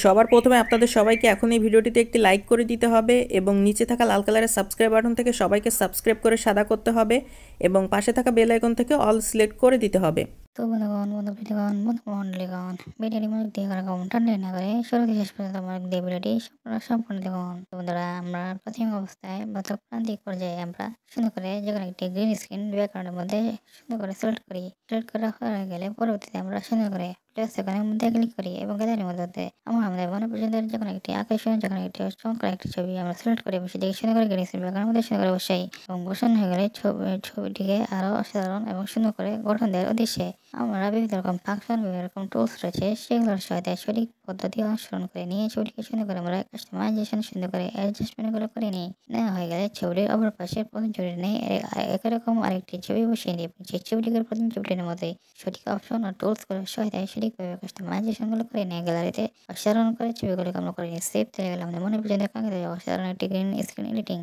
সবার প্রথমে আপনাদের সবাইকে এখন এই ভিডিওটিতে একটি লাইক করে দিতে হবে এবং নিচে থাকা লাল কালারের সাবস্ক্রাইব বাটন থেকে সবাইকে সাবস্ক্রাইব করে সাদা করতে হবে এবং পাশে থাকা বেল আইকন থেকে অল সিলেক্ট করে দিতে হবে। তো বন্ধুগণ ভিডিওটি মনোযোগ দিয়ে টানলে না করে শুরু থেকে শেষ পর্যন্ত মনোযোগ দিয়ে ভিডিওটি সম্পূর্ণ দেখুন। তো বন্ধুরা, আমরা প্রাথমিক অবস্থায় বা প্রান্তিক পর্যায়ে আমরা সুন্দর করে যেকোনো একটি গ্রিন স্ক্রিন ব্যাকগ্রাউন্ডের মধ্যে সুন্দর করে সিলেক্ট করি। সিলেক্ট করা হয়ে গেলে পরবর্তীতে আমরা সুন্দর করে প্লাস আইকনের মধ্যে ক্লিক করি এবং গ্যালারির মধ্যে আমাদের মনে পছন্দের যেকোনো একটি আকর্ষণীয় যেকোনো একটি চমৎকার একটি ছবি আমরা সিলেক্ট করে বসে দেখি সুন্দর করে গ্রিন স্ক্রিন ব্যাকগ্রাউন্ডের মধ্যে সুন্দর করে বসাই এবং বসানো হয়ে গেলে ছবিটিকে আরো অসাধারণ এবং সুন্দর করে গঠন দেওয়ার উদ্দেশ্যে আমরা বিভিন্ন রকম ফাংশন, বিভিন্ন রকম টুলস রয়েছে, সেগুলোর সহায়তায় সঠিক পদ্ধতি অনুসরণ করে নিয়ে ছবিটিকে সুন্দর করে আমরা কাস্টমাইজেশন সুন্দর করে অ্যাডজাস্টমেন্ট গুলো করে নিই। নেওয়া হয়ে গেলে ছবিটির অপর পাশে প্রথম ছবিটি নেই একই রকম আরেকটি ছবি বসিয়ে নিই। যে ছবিটিকে প্রথম ছবিটির মধ্যে সঠিক অপশন ও টুলস গুলোর সহায়তায় সঠিকভাবে কাস্টমাইজেশন গুলো করে নিয়ে গ্যালারিতে অসাধারণ করে ছবিগুলোকে আমরা করে নিই। সেভ চলে গেলে আমাদের মনে পছন্দের কাঙ্ক্ষিত অসাধারণ একটি গ্রিন স্ক্রিন এডিটিং।